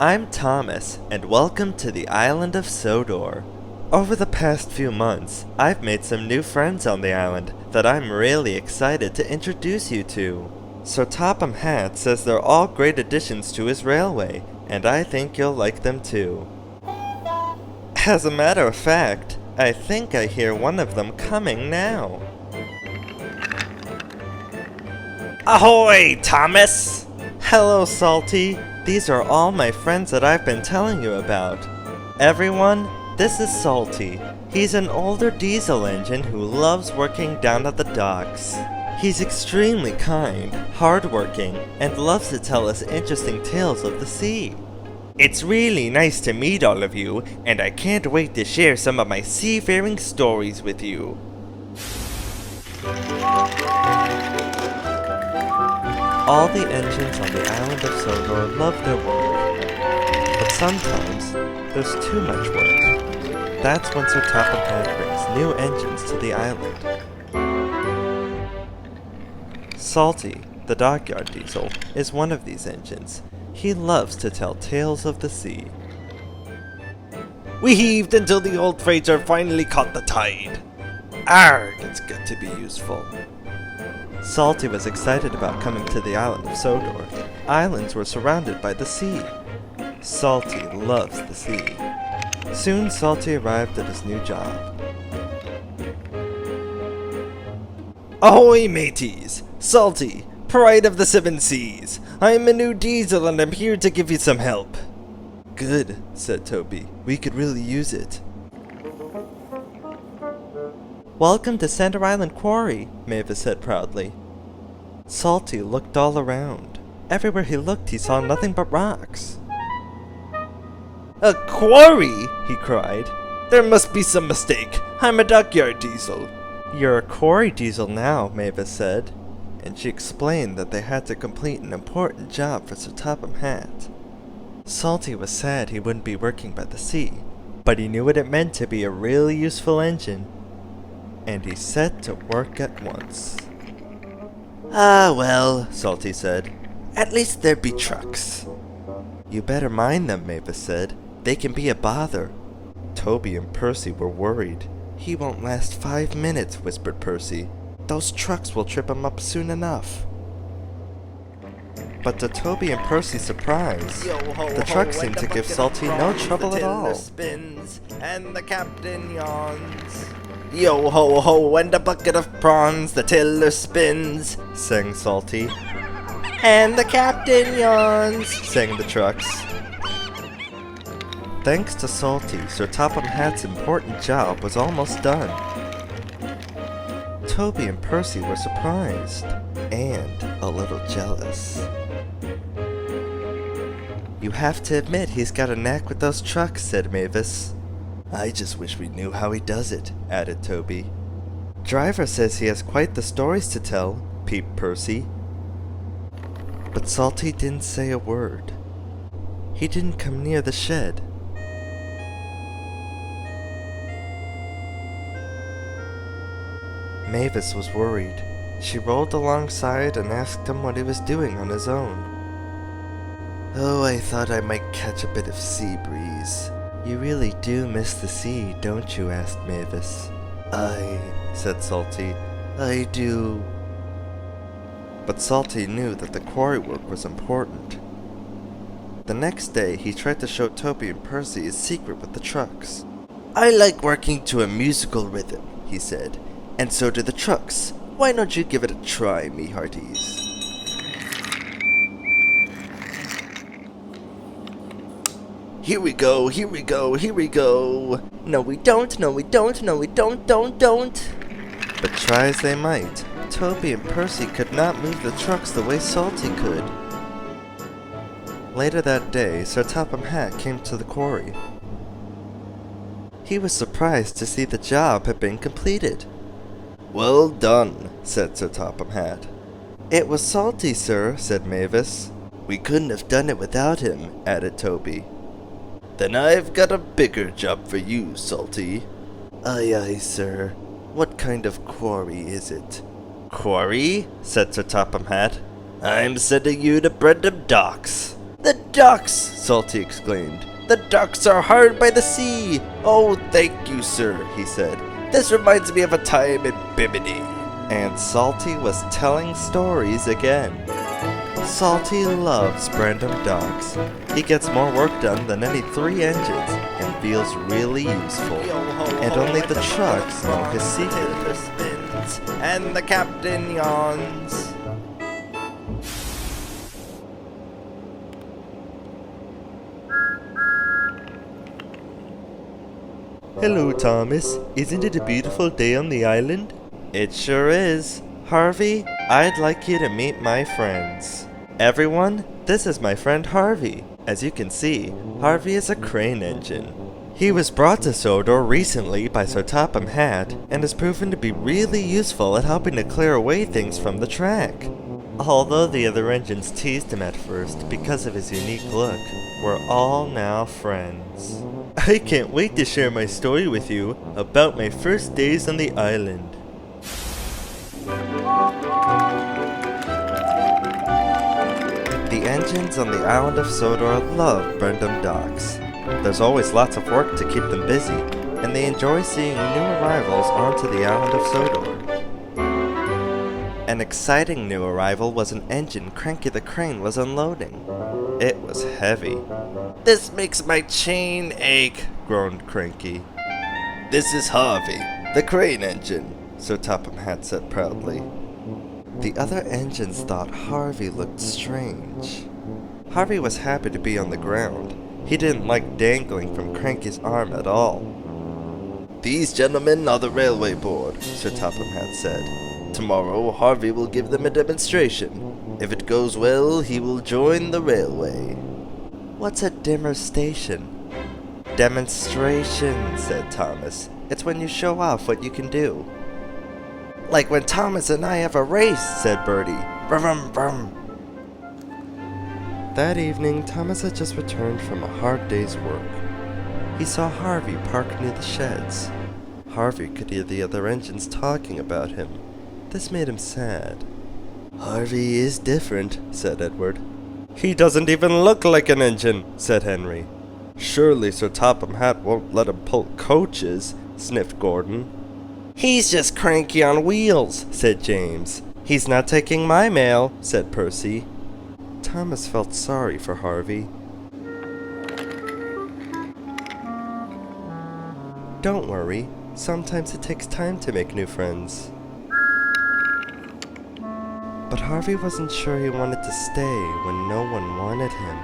I'm Thomas, and welcome to the Island of Sodor. Over the past few months, I've made some new friends on the island that I'm really excited to introduce you to. Sir Topham Hatt says they're all great additions to his railway, and I think you'll like them too. As a matter of fact, I think I hear one of them coming now. Ahoy, Thomas! Hello, Salty. These are all my friends that I've been telling you about. Everyone, this is Salty. He's an older diesel engine who loves working down at the docks. He's extremely kind, hardworking, and loves to tell us interesting tales of the sea. It's really nice to meet all of you, and I can't wait to share some of my seafaring stories with you. All the engines on the Island of Sodor love their work, but sometimes there's too much work. That's when Sir Topham Hatt brings new engines to the island. Salty, the dockyard diesel, is one of these engines. He loves to tell tales of the sea. We heaved until the old freighter finally caught the tide. Arg, it's good to be useful. Salty was excited about coming to the Island of Sodor. Islands were surrounded by the sea. Salty loves the sea. Soon Salty arrived at his new job. Ahoy, mateys! Salty, pride of the seven seas. I'm a new diesel and I'm here to give you some help. Good, said Toby. We could really use it. Welcome to Center Island Quarry, Mavis said proudly. Salty looked all around. Everywhere he looked, he saw nothing but rocks. A quarry? He cried. There must be some mistake. I'm a dockyard diesel. You're a quarry diesel now, Mavis said, and she explained that they had to complete an important job for Sir Topham Hatt. Salty was sad he wouldn't be working by the sea, but he knew what it meant to be a really useful engine, and he set to work at once. Ah, well, Salty said. At least there be trucks. You better mind them, Mavis said. They can be a bother. Toby and Percy were worried. He won't last 5 minutes, whispered Percy. Those trucks will trip him up soon enough. But to Toby and Percy's surprise, the trucks seemed to give Salty no trouble at all. Spins and the captain yawns. Yo ho ho, and a bucket of prawns, the tiller spins, sang Salty. And the captain yawns, sang the trucks. Thanks to Salty, Sir Topham Hatt's important job was almost done. Toby and Percy were surprised, and a little jealous. You have to admit he's got a knack with those trucks, said Mavis. I just wish we knew how he does it, added Toby. Driver says he has quite the stories to tell, peeped Percy. But Salty didn't say a word. He didn't come near the shed. Mavis was worried. She rolled alongside and asked him what he was doing on his own. Oh, I thought I might catch a bit of sea breeze. You really do miss the sea, don't you? Asked Mavis. Said Salty. I do. But Salty knew that the quarry work was important. The next day, he tried to show Toby and Percy his secret with the trucks. I like working to a musical rhythm, he said. And so do the trucks. Why don't you give it a try, me hearties? Here we go, here we go, here we go. No we don't, no we don't, no we don't. But try as they might, Toby and Percy could not move the trucks the way Salty could. Later that day, Sir Topham Hatt came to the quarry. He was surprised to see the job had been completed. Well done, said Sir Topham Hatt. It was Salty, sir, said Mavis. We couldn't have done it without him, added Toby. Then I've got a bigger job for you, Salty. Aye, aye, sir. What kind of quarry is it? Quarry? Said Sir Topham Hatt. I'm sending you to Brendam Docks. The ducks!" Salty exclaimed. "The ducks are hard by the sea!" "Oh, thank you, sir," he said. "This reminds me of a time in Bimini." And Salty was telling stories again. Salty loves random docks. He gets more work done than any 3 engines and feels really useful. And only the trucks know his secret. Spins, and the captain yawns. "Hello, Thomas. Isn't it a beautiful day on the island?" "It sure is. Harvey, I'd like you to meet my friends." "Everyone, this is my friend Harvey. As you can see, Harvey is a crane engine. He was brought to Sodor recently by Sir Topham Hatt and has proven to be really useful at helping to clear away things from the track. Although the other engines teased him at first because of his unique look, we're all now friends. I can't wait to share my story with you about my first days on the island." The engines on the Island of Sodor love Brendam docks. There's always lots of work to keep them busy, and they enjoy seeing new arrivals onto the Island of Sodor. An exciting new arrival was an engine Cranky the Crane was unloading. It was heavy. "This makes my chain ache," groaned Cranky. "This is Harvey, the crane engine," Sir Topham Hatt said proudly. The other engines thought Harvey looked strange. Harvey was happy to be on the ground. He didn't like dangling from Cranky's arm at all. "These gentlemen are the railway board," Sir Topham Hatt said. "Tomorrow Harvey will give them a demonstration. If it goes well, he will join the railway." "What's a dimmer station?" "Demonstration," said Thomas. "It's when you show off what you can do." "Like when Thomas and I have a race," said Bertie. "Brum, brum." That evening, Thomas had just returned from a hard day's work. He saw Harvey parked near the sheds. Harvey could hear the other engines talking about him. This made him sad. "Harvey is different," said Edward. "He doesn't even look like an engine," said Henry. "Surely Sir Topham Hatt won't let him pull coaches," sniffed Gordon. "He's just cranky on wheels," said James. "He's not taking my mail," said Percy. Thomas felt sorry for Harvey. "Don't worry. Sometimes it takes time to make new friends." But Harvey wasn't sure he wanted to stay when no one wanted him.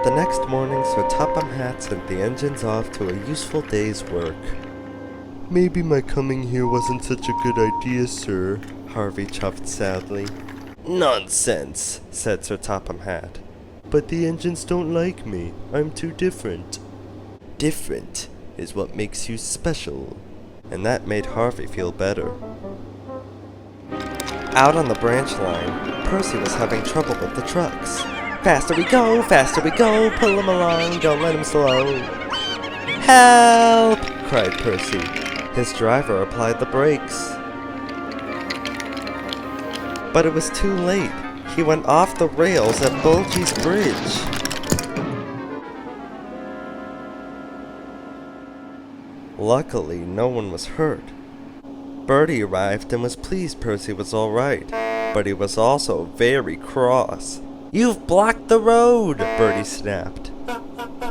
The next morning, Sir Topham Hatt sent the engines off to a useful day's work. "Maybe my coming here wasn't such a good idea, sir," Harvey chuffed sadly. "Nonsense," said Sir Topham Hatt. "But the engines don't like me. I'm too different." "Different is what makes you special." And that made Harvey feel better. Out on the branch line, Percy was having trouble with the trucks. Faster we go, pull him along, don't let him slow." "Help!" cried Percy. His driver applied the brakes. But it was too late. He went off the rails at Bulgy's Bridge. Luckily, no one was hurt. Bertie arrived and was pleased Percy was all right, but he was also very cross. "You've blocked the road," Bertie snapped.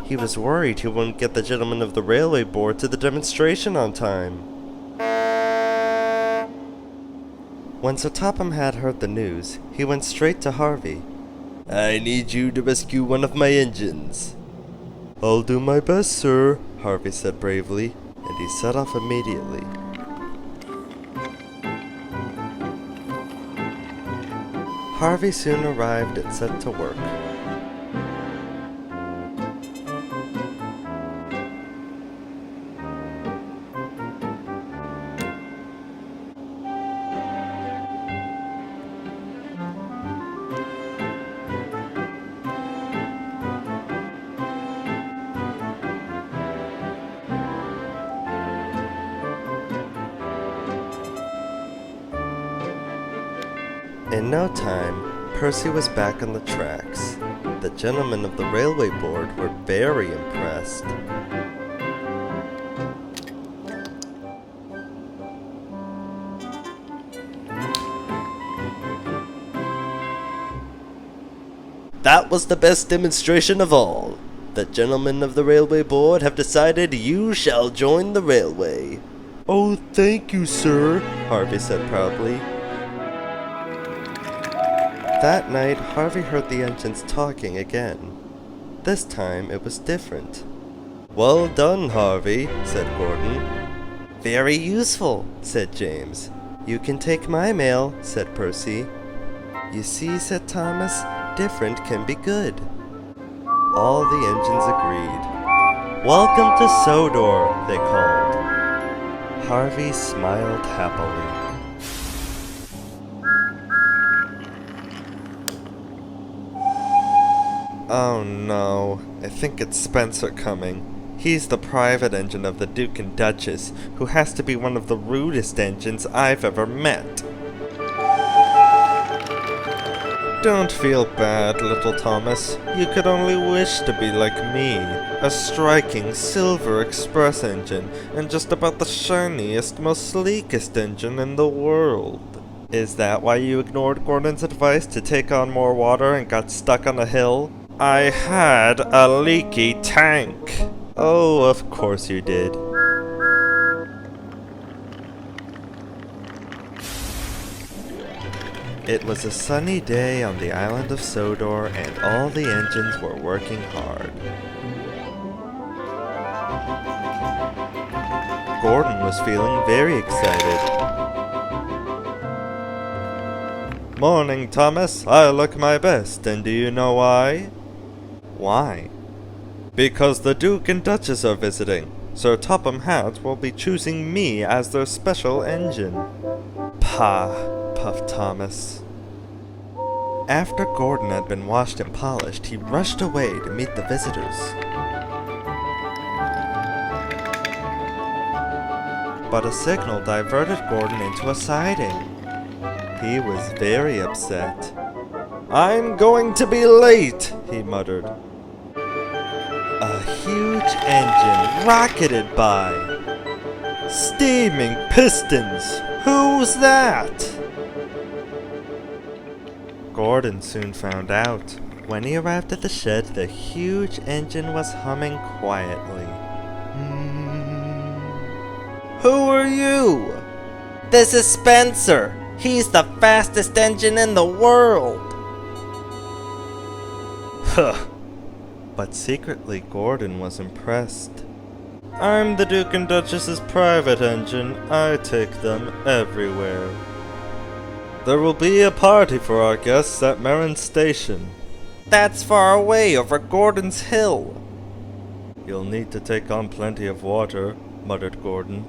He was worried he wouldn't get the gentlemen of the railway board to the demonstration on time. When Sir Topham Hatt heard the news, he went straight to Harvey. "I need you to rescue one of my engines." "I'll do my best, sir," Harvey said bravely, and he set off immediately. Harvey soon arrived and set to work. In no time, Percy was back on the tracks. The gentlemen of the railway board were very impressed. That was the best demonstration of all. The gentlemen of the railway board have decided you shall join the railway. Oh, thank you, sir, Harvey said proudly. That night, Harvey heard the engines talking again. This time, it was different. Well done, Harvey, said Gordon. Very useful, said James. You can take my mail, said Percy. You see, said Thomas, different can be good. All the engines agreed. Welcome to Sodor, they called. Harvey smiled happily. Oh no, I think it's Spencer coming. He's the private engine of the Duke and Duchess, who has to be one of the rudest engines I've ever met. Don't feel bad, little Thomas. You could only wish to be like me. A striking silver express engine, and just about the shiniest, most sleekest engine in the world. Is that why you ignored Gordon's advice to take on more water and got stuck on a hill? I had a leaky tank. Oh, of course you did. It was a sunny day on the Island of Sodor, and all the engines were working hard. Gordon was feeling very excited. Morning, Thomas. I look my best, and do you know why? Why? Because the Duke and Duchess are visiting. Sir Topham Hatt will be choosing me as their special engine. Pah, puffed Thomas. After Gordon had been washed and polished, he rushed away to meet the visitors. But a signal diverted Gordon into a siding. He was very upset. I'm going to be late, he muttered. A huge engine rocketed by. Steaming pistons! Who's that? Gordon soon found out. When he arrived at the shed, the huge engine was humming quietly. Who are you? This is Spencer. He's the fastest engine in the world. Huh. But secretly, Gordon was impressed. I'm the Duke and Duchess's private engine. I take them everywhere. There will be a party for our guests at Merrin Station. That's far away, over Gordon's Hill. You'll need to take on plenty of water, muttered Gordon.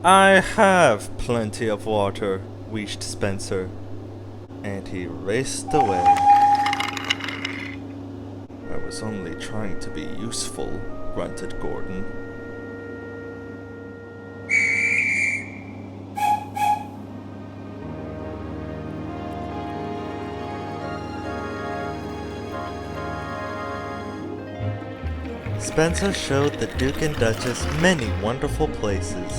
I have plenty of water, wheezed Spencer. And he raced away. I was only trying to be useful, grunted Gordon. Spencer showed the Duke and Duchess many wonderful places.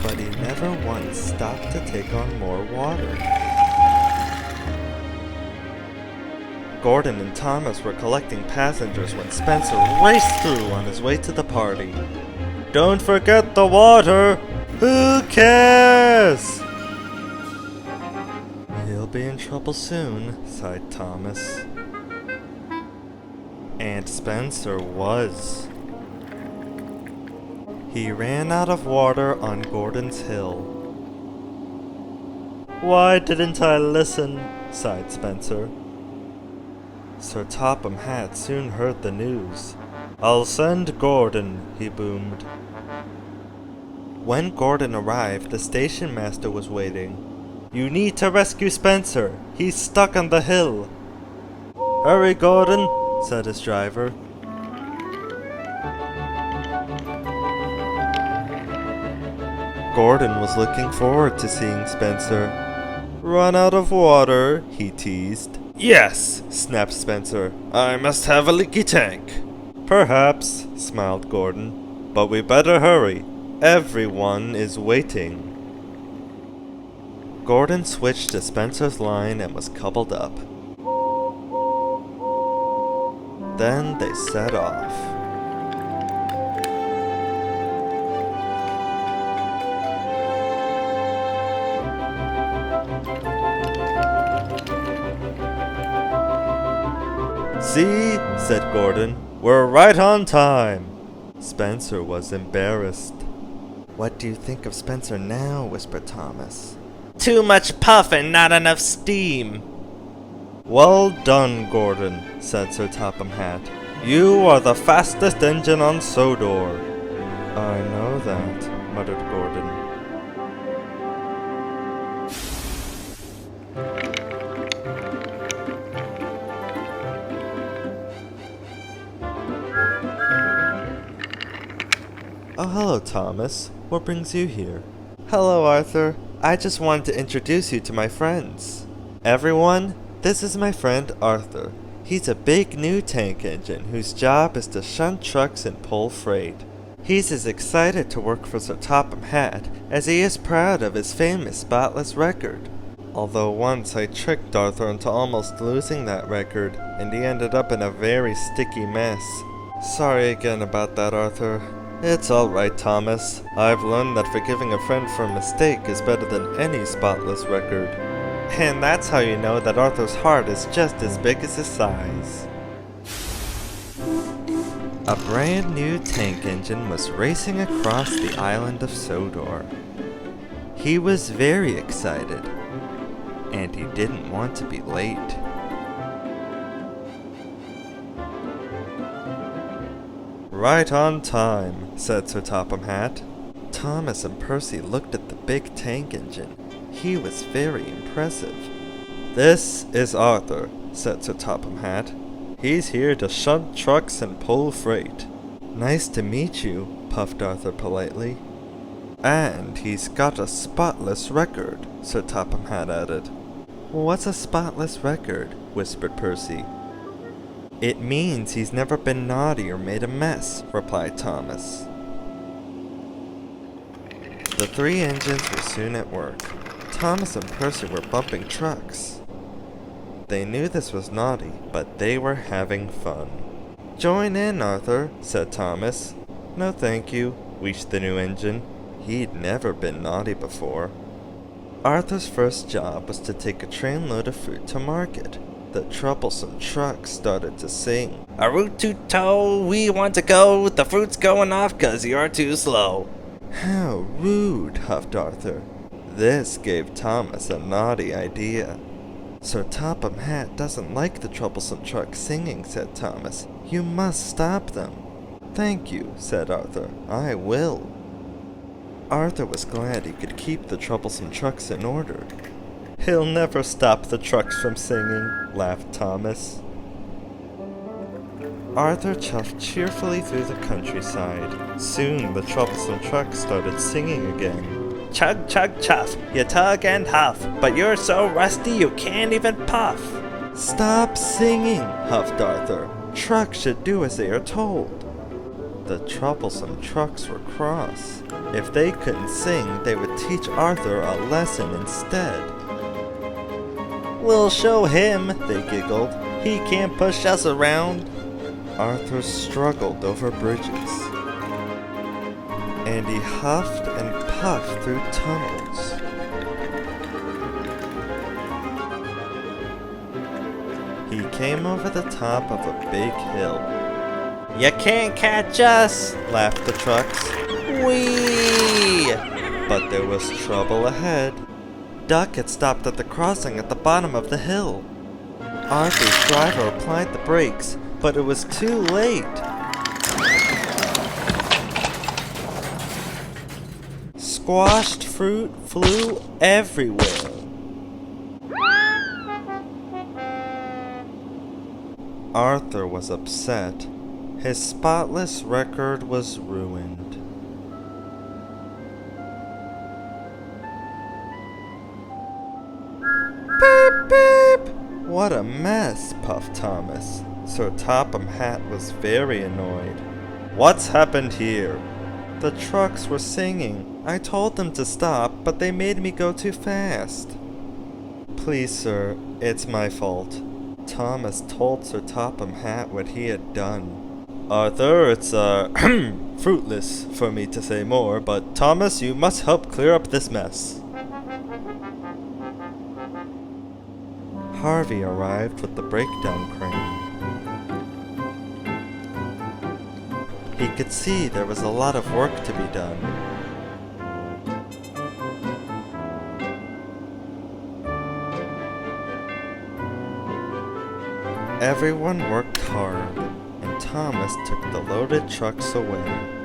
But he never once stopped to take on more water. Gordon and Thomas were collecting passengers when Spencer raced through on his way to the party. Don't forget the water! Who cares? He'll be in trouble soon, sighed Thomas. And Spencer was. He ran out of water on Gordon's Hill. Why didn't I listen? Sighed Spencer. Sir Topham Hatt soon heard the news. I'll send Gordon, he boomed. When Gordon arrived, the station master was waiting. You need to rescue Spencer. He's stuck on the hill. Hurry, Gordon, said his driver. Gordon was looking forward to seeing Spencer. Run out of water? He teased. Yes, snapped Spencer. I must have a leaky tank. Perhaps, smiled Gordon. But we better hurry. Everyone is waiting. Gordon switched to Spencer's line and was coupled up. Then they set off. See, said Gordon, we're right on time. Spencer was embarrassed. What do you think of Spencer now? Whispered Thomas. Too much puff and not enough steam. Well done, Gordon, said Sir Topham Hatt. You are the fastest engine on Sodor. I know that, muttered Gordon. Oh, hello, Thomas. What brings you here? Hello, Arthur. I just wanted to introduce you to my friends. Everyone, this is my friend Arthur. He's a big new tank engine whose job is to shunt trucks and pull freight. He's as excited to work for Sir Topham Hatt as he is proud of his famous spotless record. Although once I tricked Arthur into almost losing that record, and he ended up in a very sticky mess. Sorry again about that, Arthur. It's alright, Thomas. I've learned that forgiving a friend for a mistake is better than any spotless record. And that's how you know that Arthur's heart is just as big as his size. A brand new tank engine was racing across the island of Sodor. He was very excited, and he didn't want to be late. Right on time, said Sir Topham Hatt. Thomas and Percy looked at the big tank engine. He was very impressive. This is Arthur, said Sir Topham Hatt. He's here to shunt trucks and pull freight. Nice to meet you, puffed Arthur politely. And he's got a spotless record, Sir Topham Hatt added. What's a spotless record? Whispered Percy. It means he's never been naughty or made a mess, replied Thomas. The three engines were soon at work. Thomas and Percy were bumping trucks. They knew this was naughty, but they were having fun. Join in, Arthur, said Thomas. No thank you, wheezed the new engine. He'd never been naughty before. Arthur's first job was to take a trainload of fruit to market. The troublesome truck started to sing. A root to toe, we want to go, the fruit's going off 'cause you're too slow. How rude, huffed Arthur. This gave Thomas a naughty idea. Sir Topham Hatt doesn't like the troublesome truck singing, said Thomas. You must stop them. Thank you, said Arthur. I will. Arthur was glad he could keep the troublesome trucks in order. He'll never stop the trucks from singing, laughed Thomas. Arthur chuffed cheerfully through the countryside. Soon the troublesome truck started singing again. Chug, chug, chuff, you tug and huff, but you're so rusty you can't even puff. Stop singing, huffed Arthur. Trucks should do as they are told. The troublesome trucks were cross. If they couldn't sing, they would teach Arthur a lesson instead. We'll show him, they giggled. He can't push us around. Arthur struggled over bridges. And he huffed and puffed through tunnels. He came over the top of a big hill. You can't catch us, laughed the trucks. Whee! But there was trouble ahead. Duck had stopped at the crossing at the bottom of the hill. Arthur's driver applied the brakes, but it was too late. Squashed fruit flew everywhere. Arthur was upset. His spotless record was ruined. What a mess, puffed Thomas. Sir Topham Hatt was very annoyed. What's happened here? The trucks were singing. I told them to stop, but they made me go too fast. Please, sir, it's my fault. Thomas told Sir Topham Hatt what he had done. Arthur, it's, fruitless for me to say more, but Thomas, you must help clear up this mess. Harvey arrived with the breakdown crane. He could see there was a lot of work to be done. Everyone worked hard, and Thomas took the loaded trucks away.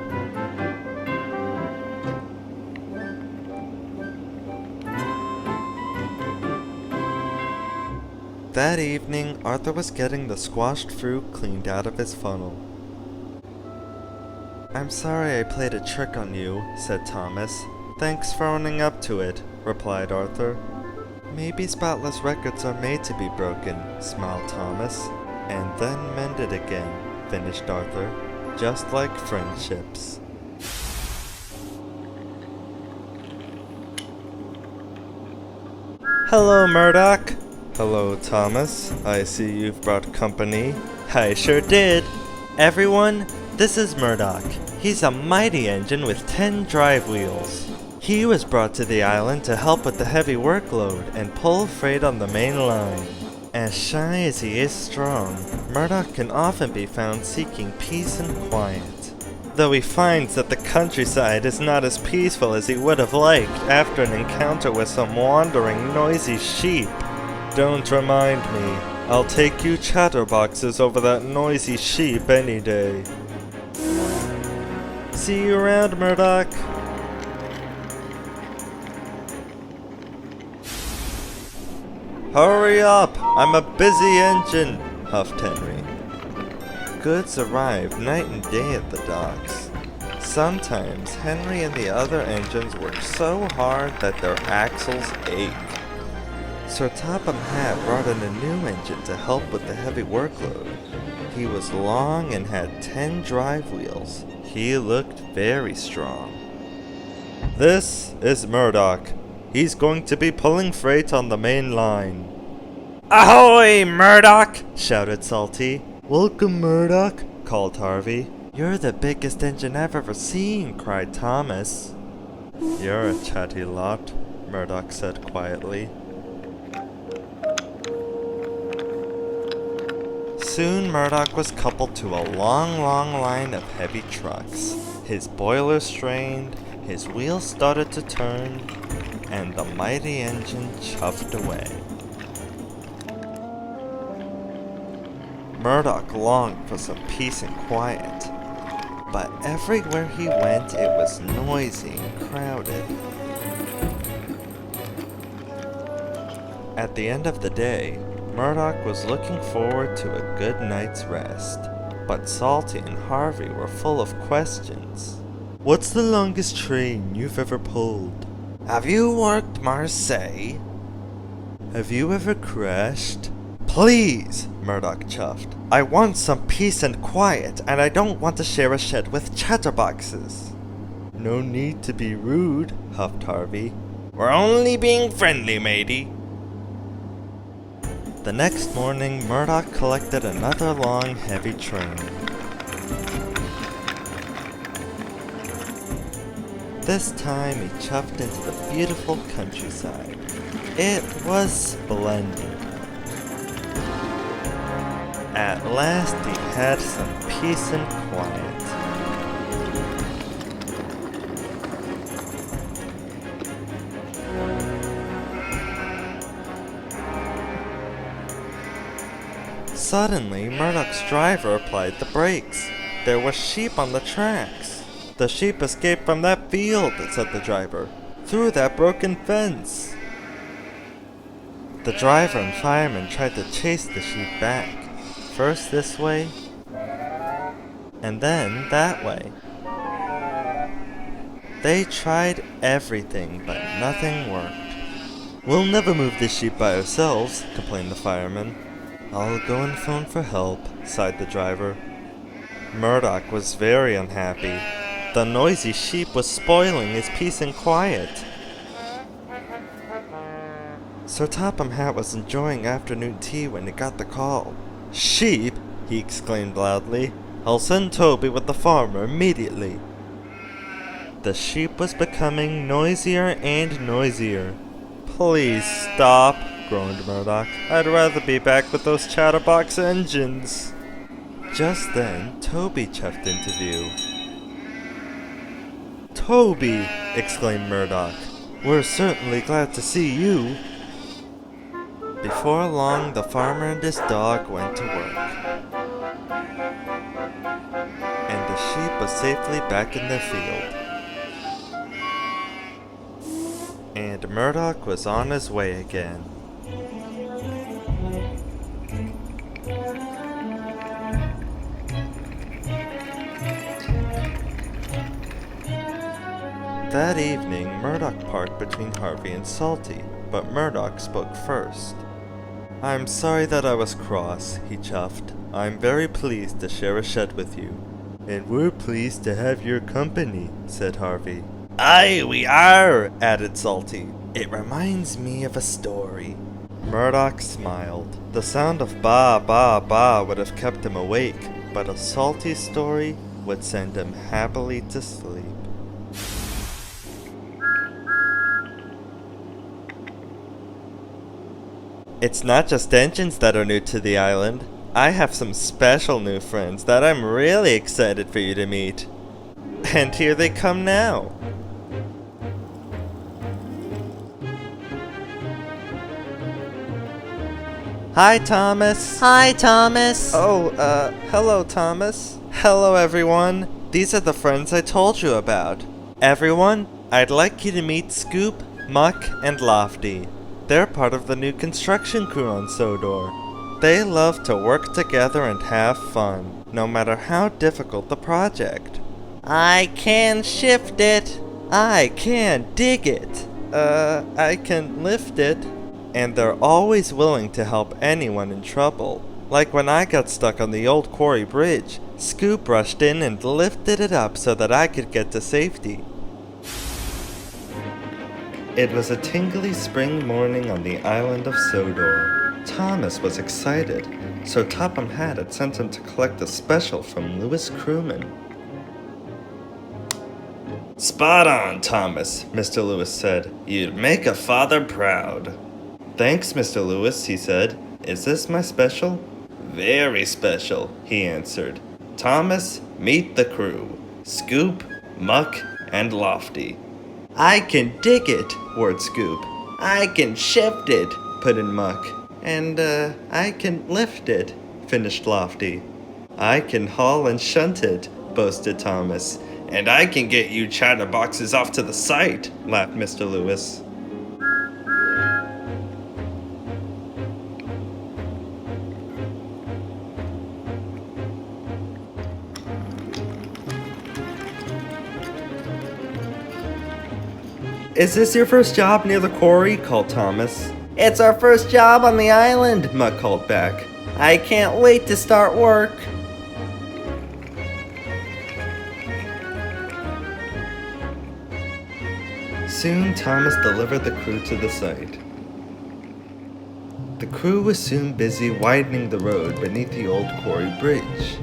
That evening, Arthur was getting the squashed fruit cleaned out of his funnel. I'm sorry I played a trick on you, said Thomas. Thanks for owning up to it, replied Arthur. Maybe spotless records are made to be broken, smiled Thomas. And then mended again, finished Arthur. Just like friendships. Hello, Murdoch. Hello, Thomas. I see you've brought company. I sure did. Everyone, this is Murdoch. He's a mighty engine with 10 drive wheels. He was brought to the island to help with the heavy workload and pull freight on the main line. As shy as he is strong, Murdoch can often be found seeking peace and quiet. Though he finds that the countryside is not as peaceful as he would have liked after an encounter with some wandering, noisy sheep. Don't remind me. I'll take you chatterboxes over that noisy sheep any day. See you around, Murdoch. Hurry up! I'm a busy engine, huffed Henry. Goods arrived night and day at the docks. Sometimes Henry and the other engines worked so hard that their axles ached. Sir Topham Hatt brought in a new engine to help with the heavy workload. He was long and had 10 drive wheels. He looked very strong. This is Murdoch. He's going to be pulling freight on the main line. Ahoy, Murdoch! Shouted Salty. Welcome, Murdoch, called Harvey. You're the biggest engine I've ever seen, cried Thomas. You're a chatty lot, Murdoch said quietly. Soon Murdoch was coupled to a long line of heavy trucks. His boiler strained, his wheels started to turn, and the mighty engine chuffed away. Murdoch longed for some peace and quiet, but everywhere he went it was noisy and crowded. At the end of the day, Murdoch was looking forward to a good night's rest, but Salty and Harvey were full of questions. What's the longest train you've ever pulled? Have you worked Marseille? Have you ever crashed? Please, Murdoch chuffed. I want some peace and quiet, and I don't want to share a shed with chatterboxes. No need to be rude, huffed Harvey. We're only being friendly, matey. The next morning, Murdoch collected another long, heavy train. This time he chuffed into the beautiful countryside. It was splendid. At last he had some peace and quiet. Suddenly, Murdoch's driver applied the brakes. There were sheep on the tracks. The sheep escaped from that field, said the driver, through that broken fence. The driver and fireman tried to chase the sheep back, first this way, and then that way. They tried everything, but nothing worked. We'll never move this sheep by ourselves, complained the fireman. I'll go and phone for help, sighed the driver. Murdoch was very unhappy. The noisy sheep was spoiling his peace and quiet. Sir Topham Hatt was enjoying afternoon tea when he got the call. "Sheep!" he exclaimed loudly. "I'll send Toby with the farmer immediately." The sheep was becoming noisier and noisier. "Please stop," groaned Murdoch. "I'd rather be back with those chatterbox engines." Just then, Toby chuffed into view. "Toby!" exclaimed Murdoch. "We're certainly glad to see you." Before long, the farmer and his dog went to work, and the sheep was safely back in their field. And Murdoch was on his way again. That evening, Murdoch parked between Harvey and Salty, but Murdoch spoke first. "I'm sorry that I was cross," he chuffed. "I'm very pleased to share a shed with you." "And we're pleased to have your company," said Harvey. "Aye, we are," added Salty. "It reminds me of a story." Murdoch smiled. The sound of ba ba ba would have kept him awake, but a Salty story would send him happily to sleep. It's not just engines that are new to the island. I have some special new friends that I'm really excited for you to meet. And here they come now. Hi, Thomas. Hi, Thomas. Oh, hello, Thomas. Hello, everyone. These are the friends I told you about. Everyone, I'd like you to meet Scoop, Muck, and Lofty. They're part of the new construction crew on Sodor. They love to work together and have fun, no matter how difficult the project. I can shift it. I can dig it. I can lift it. And they're always willing to help anyone in trouble. Like when I got stuck on the old quarry bridge, Scoop rushed in and lifted it up so that I could get to safety. It was a tingly spring morning on the Island of Sodor. Thomas was excited, so Topham Hatt had sent him to collect a special from Lewis Crewman. "Spot on, Thomas," Mr. Lewis said. "You'd make a father proud." "Thanks, Mr. Lewis," he said. "Is this my special?" "Very special," he answered. "Thomas, meet the crew. Scoop, Muck, and Lofty." "I can dig it," roared Scoop. "I can shift it," put in Muck. "And, I can lift it," finished Lofty. "I can haul and shunt it," boasted Thomas. "And I can get you chatterboxes off to the site," laughed Mr. Lewis. "Is this your first job near the quarry?" called Thomas. "It's our first job on the island," Muck called back. "I can't wait to start work." Soon Thomas delivered the crew to the site. The crew was soon busy widening the road beneath the old quarry bridge.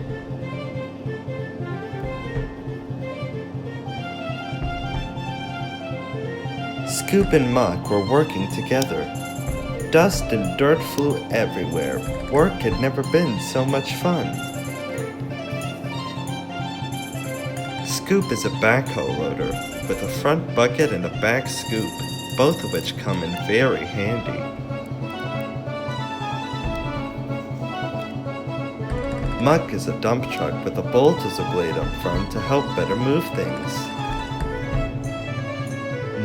Scoop and Muck were working together. Dust and dirt flew everywhere. Work had never been so much fun. Scoop is a backhoe loader with a front bucket and a back scoop, both of which come in very handy. Muck is a dump truck with a bulldozer blade up front to help better move things.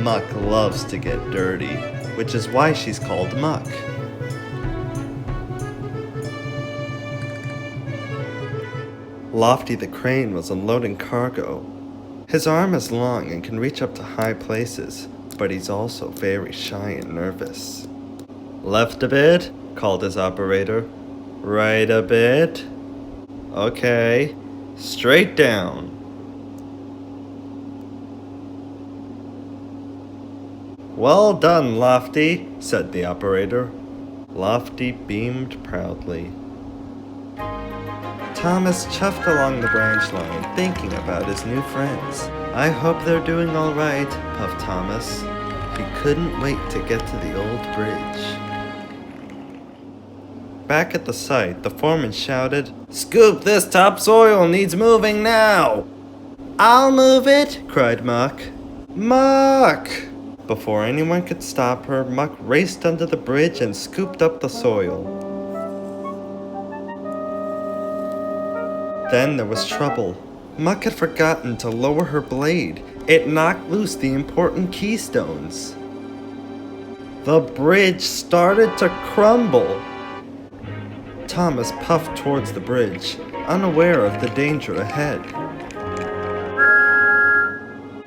Muck loves to get dirty, which is why she's called Muck. Lofty the crane was unloading cargo. His arm is long and can reach up to high places, but he's also very shy and nervous. "Left a bit?" called his operator. Right a bit. Okay. Straight down. Well done, Lofty, said the operator. Lofty beamed proudly. Thomas chuffed along the branch line, thinking about his new friends. I hope they're doing all right, puffed Thomas. He couldn't wait to get to the old bridge. Back at the site, the foreman shouted, "Scoop, this topsoil needs moving now!" "I'll move it!" cried Muck. "Muck!" Before anyone could stop her, Muck raced under the bridge and scooped up the soil. Then there was trouble. Muck had forgotten to lower her blade. It knocked loose the important keystones. The bridge started to crumble. Thomas puffed towards the bridge, unaware of the danger ahead.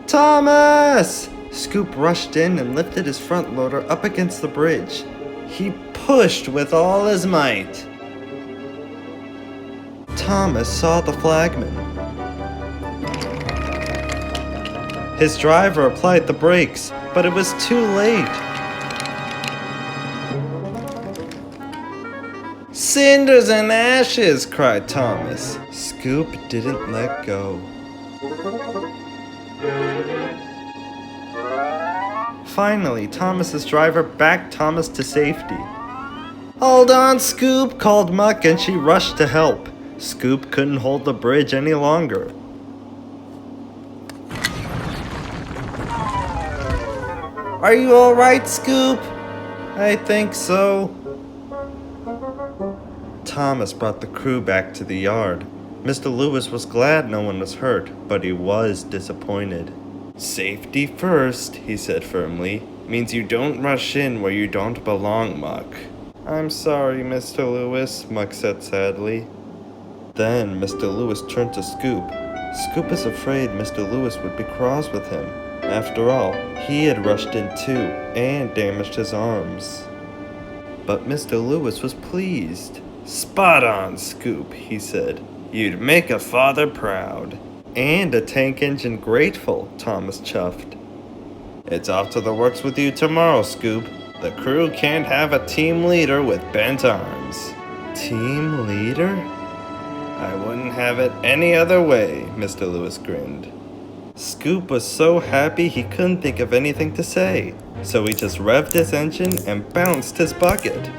"Thomas!" Scoop rushed in and lifted his front loader up against the bridge. He pushed with all his might. Thomas saw the flagman. His driver applied the brakes, but it was too late. "Cinders and ashes!" cried Thomas. Scoop didn't let go. Finally, Thomas's driver backed Thomas to safety. "Hold on, Scoop!" called Muck, and she rushed to help. Scoop couldn't hold the bridge any longer. "Are you all right, Scoop?" "I think so." Thomas brought the crew back to the yard. Mr. Lewis was glad no one was hurt, but he was disappointed. "Safety first," he said firmly. "Means you don't rush in where you don't belong, Muck." "I'm sorry, Mr. Lewis," Muck said sadly. Then Mr. Lewis turned to Scoop. Scoop was afraid Mr. Lewis would be cross with him. After all, he had rushed in too and damaged his arms. But Mr. Lewis was pleased. "Spot on, Scoop," he said. "You'd make a father proud." "And a tank engine grateful," Thomas chuffed. "It's off to the works with you tomorrow, Scoop. The crew can't have a team leader with bent arms." "Team leader?" "I wouldn't have it any other way," Mr. Lewis grinned. Scoop was so happy he couldn't think of anything to say, so he just revved his engine and bounced his bucket.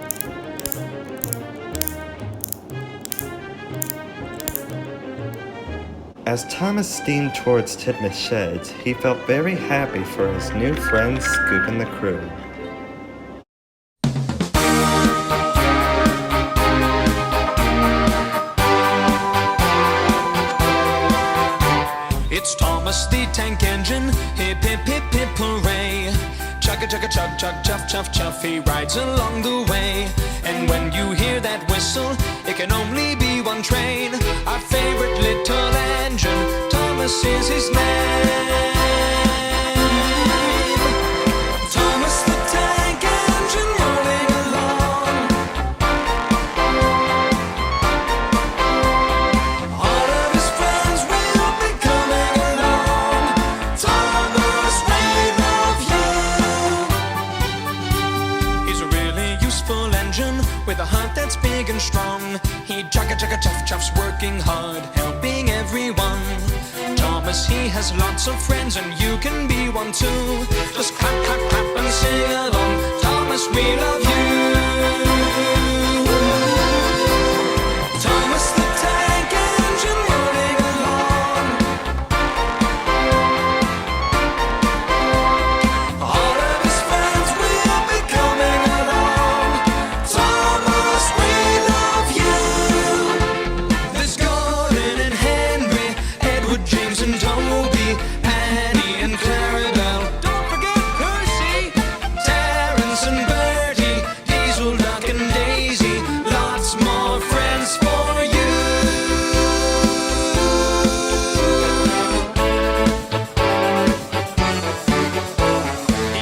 As Thomas steamed towards Tidmouth Sheds, he felt very happy for his new friends Scoop and the crew. It's Thomas the tank engine, hip hip hip hip hooray. Chugga chugga chug chug chuff chuff chuff, he rides along the way. And when you hear that whistle, it can only be one train. Our favorite little engine, Thomas is his name. Thomas the tank engine rolling along. All of his friends will be coming along. Thomas, we love you. He's a really useful engine with a heart that's big and strong. He chugga chugga chuff chuffs, working hard, helping everyone. Thomas, he has lots of friends, and you can be one too. Just clap, clap, clap and sing along. Thomas, we love you. Thomas the tank engine rolling along. All of his friends will be coming along. Thomas, we love you. There's Gordon and Henry, Edward, James and Toby, Annie and Clarabelle. Don't forget Percy, Terrence and Bertie, Diesel, Duck and Daisy. Lots more friends for you.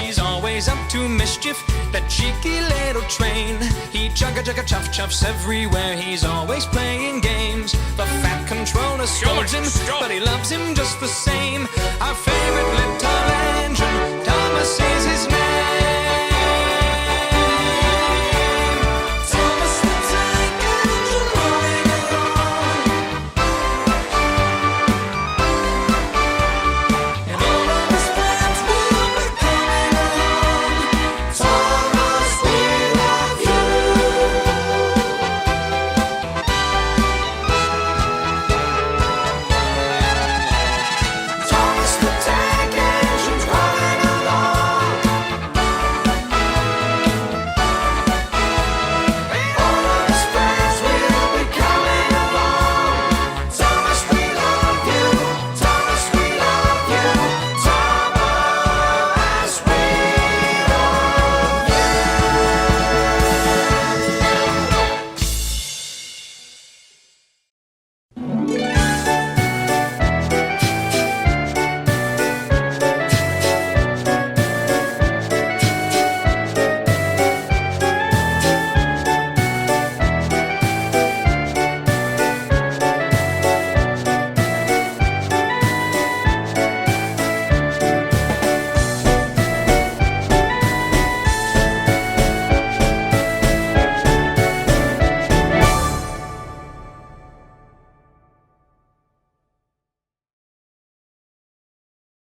He's always up to mischief, that cheeky little train. He Chugga chugga chuff chuffs everywhere, he's always playing games. The fat controller scolds him, but he loves him just the same.